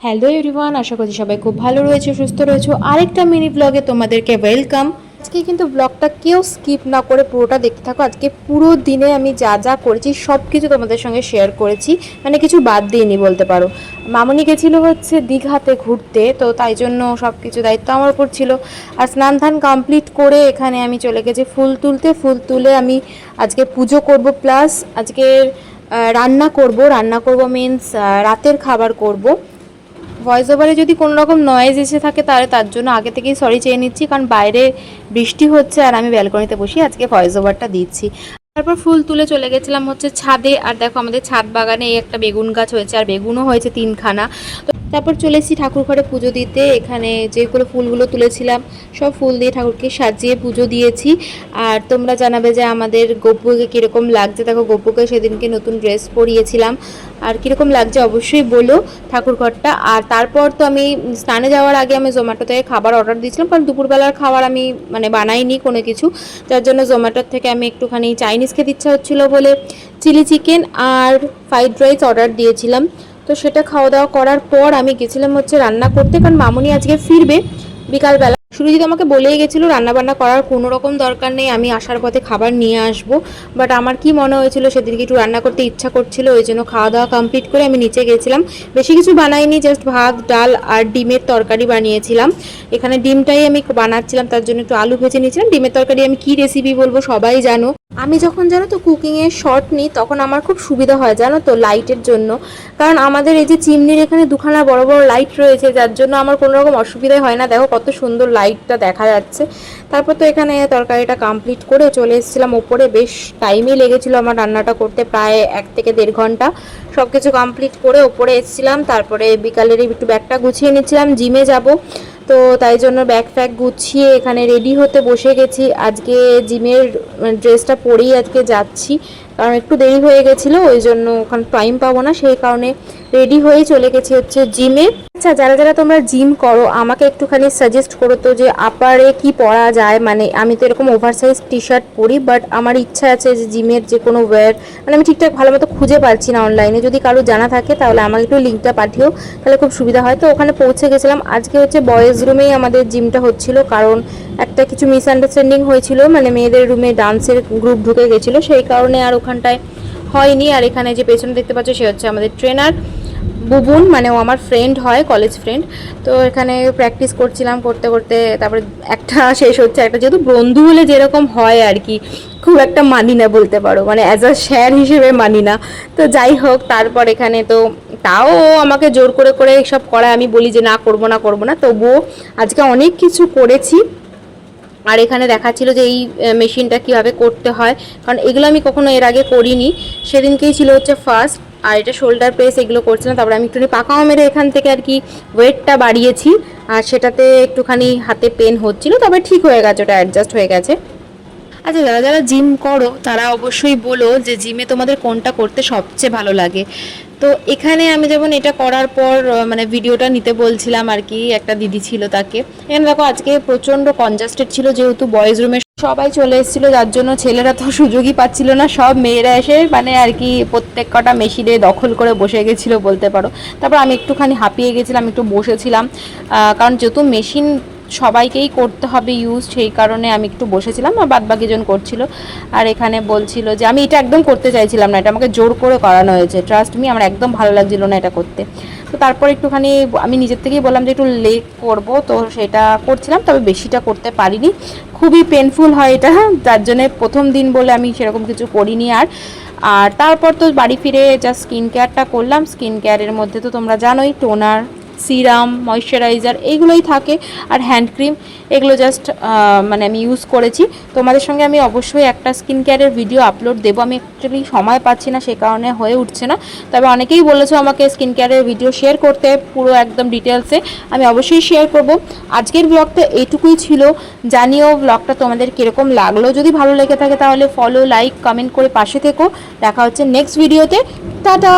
Hello everyone, আশা করছি সবাই খুব ভালো রয়েছে, সুস্থ রয়েছে। আরেকটা মিনি ব্লগে তোমাদেরকে ওয়েলকাম। আজকে কিন্তু ব্লগটা কেউ স্কিপ না করে পুরোটা দেখতে থাকো। আজকে পুরো দিনে আমি যা যা করেছি সব কিছু তোমাদের সঙ্গে শেয়ার করেছি, মানে কিছু বাদ দিইনি বলতে পারো। মামনি গেছিলো হচ্ছে দীঘাতে ঘুরতে, তো তাই জন্য সব কিছু দায়িত্ব আমার উপর ছিল। আর স্নান ধান কমপ্লিট করে এখানে আমি চলে গেছি ফুল তুলতে। ফুল তুলে আমি আজকে পুজো করব, প্লাস আজকে রান্না করব মিন্স রাতের খাবার করব। ভয়েস ওভারে যদি কোনো রকম নয়েজ এসে থাকে তাহলে তার জন্য আগে থেকেই সরি চেয়ে নিচ্ছি, কারণ বাইরে বৃষ্টি হচ্ছে আর আমি ব্যালকনিতে বসে আজকে ভয়েস ওভারটা দিচ্ছি। তারপর ফুল তুলে চলে গেছিলাম হচ্ছে ছাদে। আর দেখো আমাদের ছাদ বাগানে এই একটা বেগুন গাছ হয়েছে, আর বেগুনও হয়েছে 3খানা। তো তারপর চলে এসেছি ঠাকুর ঘরে পুজো দিতে। এখানে যেগুলো ফুলগুলো তুলেছিলাম সব ফুল দিয়ে ঠাকুরকে সাজিয়ে পুজো দিয়েছি। আর তোমরা জানাবে যে আমাদের গপুকে কীরকম লাগছে। দেখো গপুকে সেদিনকে নতুন ড্রেস পরিয়েছিলাম, আর কীরকম লাগছে অবশ্যই বলো ঠাকুর ঘরটা। আর তারপর তো আমি স্নানে যাওয়ার আগে আমি জোম্যাটো থেকে খাবার অর্ডার দিয়েছিলাম, কারণ দুপুরবেলার খাবার আমি বানাইনি কোনো কিছু, যার জন্য জোম্যাটোর থেকে আমি একটুখানি চাইনিজ খেতে ইচ্ছা হচ্ছিলো বলে চিলি চিকেন আর ফ্রাইড রাইস অর্ডার দিয়েছিলাম। তো সেটা খাওয়া দাওয়া করার পর আমি গেছিলাম হচ্ছে রান্না করতে, কারণ মামুনি আজকে ফিরবে বিকালবেলা। সুরজিৎ আমাকে বলেই গেছিলো রান্নাবান্না করার কোনো রকম দরকার নেই, আমি আসার পথে খাবার নিয়ে আসবো। বাট আমার কি মনে হয়েছিল সেদিনকে একটু রান্না করতে ইচ্ছা করছিল, ওই জন্য খাওয়া দাওয়া কমপ্লিট করে আমি নিচে গেছিলাম। বেশি কিছু বানাইনি, জাস্ট ভাত ডাল আর ডিমের তরকারি বানিয়েছিলাম। এখানে ডিমটাই আমি বানাচ্ছিলাম, তার জন্য একটু আলু ভেজে নিয়েছিলাম। ডিমের তরকারি আমি কি রেসিপি বলবো সবাই জানো। আমি যখন জানো তো কুকিংয়ের শর্ট নিই তখন আমার খুব সুবিধা হয় জানো তো, লাইটের জন্য। কারণ আমাদের এই যে চিমনির এখানে দুখানা বড় বড় লাইট রয়েছে, যার জন্য আমার কোনো রকম অসুবিধাই হয় না। দেখো কত সুন্দর লাইটটা দেখা যাচ্ছে। তারপর তো এখানে তরকারিটা কমপ্লিট করে চলে এসেছিলাম ওপরে। বেশ টাইমই লেগেছিলো আমার রান্নাটা করতে, প্রায় 1 থেকে 1.5 ঘন্টা। সব কিছু কমপ্লিট করে ওপরে এসেছিলাম। তারপরে বিকালের একটু ব্যাগটা গুছিয়ে নিচ্ছিলাম, জিমে যাব। তো তাই জন্য ব্যাগ ফ্যাগ গুছিয়ে এখানে রেডি হতে বসে গেছি। আজকে জিমের ড্রেসটা পরেই আজকে যাচ্ছি, কারণ একটু দেরি হয়ে গেছিলো, ওই জন্য ওখানে টাইম পাবো না, সেই কারণে রেডি হয়েই চলে গেছি হচ্ছে জিমে। আচ্ছা, যারা যারা তোমরা জিম করো আমাকে একটুখানি সাজেস্ট করো তো যে আপারে কি পরা যায়। মানে আমি তো এরকম ওভারসাইজ টি শার্ট পরি, বাট আমার ইচ্ছা আছে যে জিমের যে কোনো ওয়্যার, মানে আমি ঠিকঠাক ভালো মতো খুঁজে পাচ্ছি না অনলাইনে। যদি কারো জানা থাকে তাহলে আমাকে একটু লিঙ্কটা পাঠিও, তাহলে খুব সুবিধা হয়। তো ওখানে পৌঁছে গেছিলাম। আজকে হচ্ছে বয়েজ রুমেই আমাদের জিমটা হচ্ছিল, কারণ একটা কিছু মিসআন্ডারস্ট্যান্ডিং হয়েছিল, মানে মেয়েদের রুমে ডান্সের গ্রুপ ঢুকে গেছিলো, সেই কারণে আর ওখানটায় হয়নি। আর এখানে যে পেছনে দেখতে পাচ্ছ সে হচ্ছে আমাদের ট্রেনার বুবুন, মানে ও আমার ফ্রেন্ড হয়, কলেজ ফ্রেন্ড। তো এখানে প্র্যাকটিস করছিলাম, করতে করতে তারপরে একটা শেষ হচ্ছে। একটা যেহেতু বন্ধু হলে যেরকম হয় আর কি, খুব একটা মানি না বলতে পারো, মানে অ্যাজ আ স্যার হিসেবে মানি না। তো যাই হোক, তারপর এখানে তো তাও আমাকে জোর করে করে সব করায়, আমি বলি যে না করবো না করবো না, তবুও আজকে অনেক কিছু করেছি। আর এখানে দেখাচ্ছিল যে এই মেশিনটা কীভাবে করতে হয়, কারণ এগুলো আমি কখনো এর আগে করিনি, সেদিনকেই ছিল হচ্ছে ফার্স্ট। আর এটা শোল্ডার প্রেস এগুলো করছিলাম। তারপরে আমি একটুখানি পাকাও মেরে এখান থেকে আর কি ওয়েটটা বাড়িয়েছি, আর সেটাতে একটুখানি হাতে পেন হচ্ছিলো, তবে ঠিক হয়ে গেছে, ওটা অ্যাডজাস্ট হয়ে গেছে। আচ্ছা, যারা যারা জিম করো তারা অবশ্যই বলো যে জিমে তোমাদের কোনটা করতে সবচেয়ে ভালো লাগে। তো এখানে আমি যেমন এটা করার পর মানে ভিডিওটা নিতে বলছিলাম আর কি, একটা দিদি ছিল তাকে। এখানে দেখো আজকে প্রচণ্ড কনজাস্টেড ছিল, যেহেতু বয়েজ রুমে সবাই চলে এসেছিলো, যার জন্য ছেলেরা তো সুযোগই পাচ্ছিল না। সব মেয়েরা এসে মানে আর কি প্রত্যেক কটা মেশিনে দখল করে বসে গেছিলো বলতে পারো। তারপর আমি একটুখানি হাঁপিয়ে গেছিলাম, একটু বসেছিলাম, কারণ যেহেতু মেশিন সবাইকেই করতে হবে ইউজ, সেই কারণে আমি একটু বসেছিলাম, আর বাদ বাকিজন করছিল। আর এখানে বলছিল যে আমি এটা একদম করতে চাইছিলাম না, এটা আমাকে জোর করে করানো হয়েছে, ট্রাস্ট মি, আমার একদম ভালো লাগছিল না এটা করতে। তো তারপর একটুখানি আমি নিজের থেকেই বললাম যে একটু লেগ করব, তো সেটা করছিলাম, তবে বেশিটা করতে পারিনি, খুবই পেনফুল হয় এটা, যার জন্যে প্রথম দিন বলে আমি সেরকম কিছু করিনি। আর তারপর তো বাড়ি ফিরে জাস্ট স্কিন কেয়ারটা করলাম। স্কিন কেয়ারের মধ্যে তো তোমরা জানোই টোনার, সিরাম, ময়শ্চারাইজার এইগুলোই থাকে, আর হ্যান্ড ক্রিম, এগুলো জাস্ট মানে আমি ইউজ করেছি। তোমাদের সঙ্গে আমি অবশ্যই একটা স্কিন কেয়ারের ভিডিও আপলোড দেবো, আমি অ্যাকচুয়ালি সময় পাচ্ছি না, সে কারণে হয়ে উঠছে না। তবে অনেকেই বলেছো আমাকে স্কিন কেয়ারের ভিডিও শেয়ার করতে, পুরো একদম ডিটেলসে, আমি অবশ্যই শেয়ার করব। আজকের ব্লগটা এইটুকুই ছিল, জানিও ব্লগটা তোমাদের কীরকম লাগলো। যদি ভালো লেগে থাকে তাহলে ফলো, লাইক, কমেন্ট করে পাশে থেকো। দেখা হচ্ছে নেক্সট ভিডিওতে। টাটা।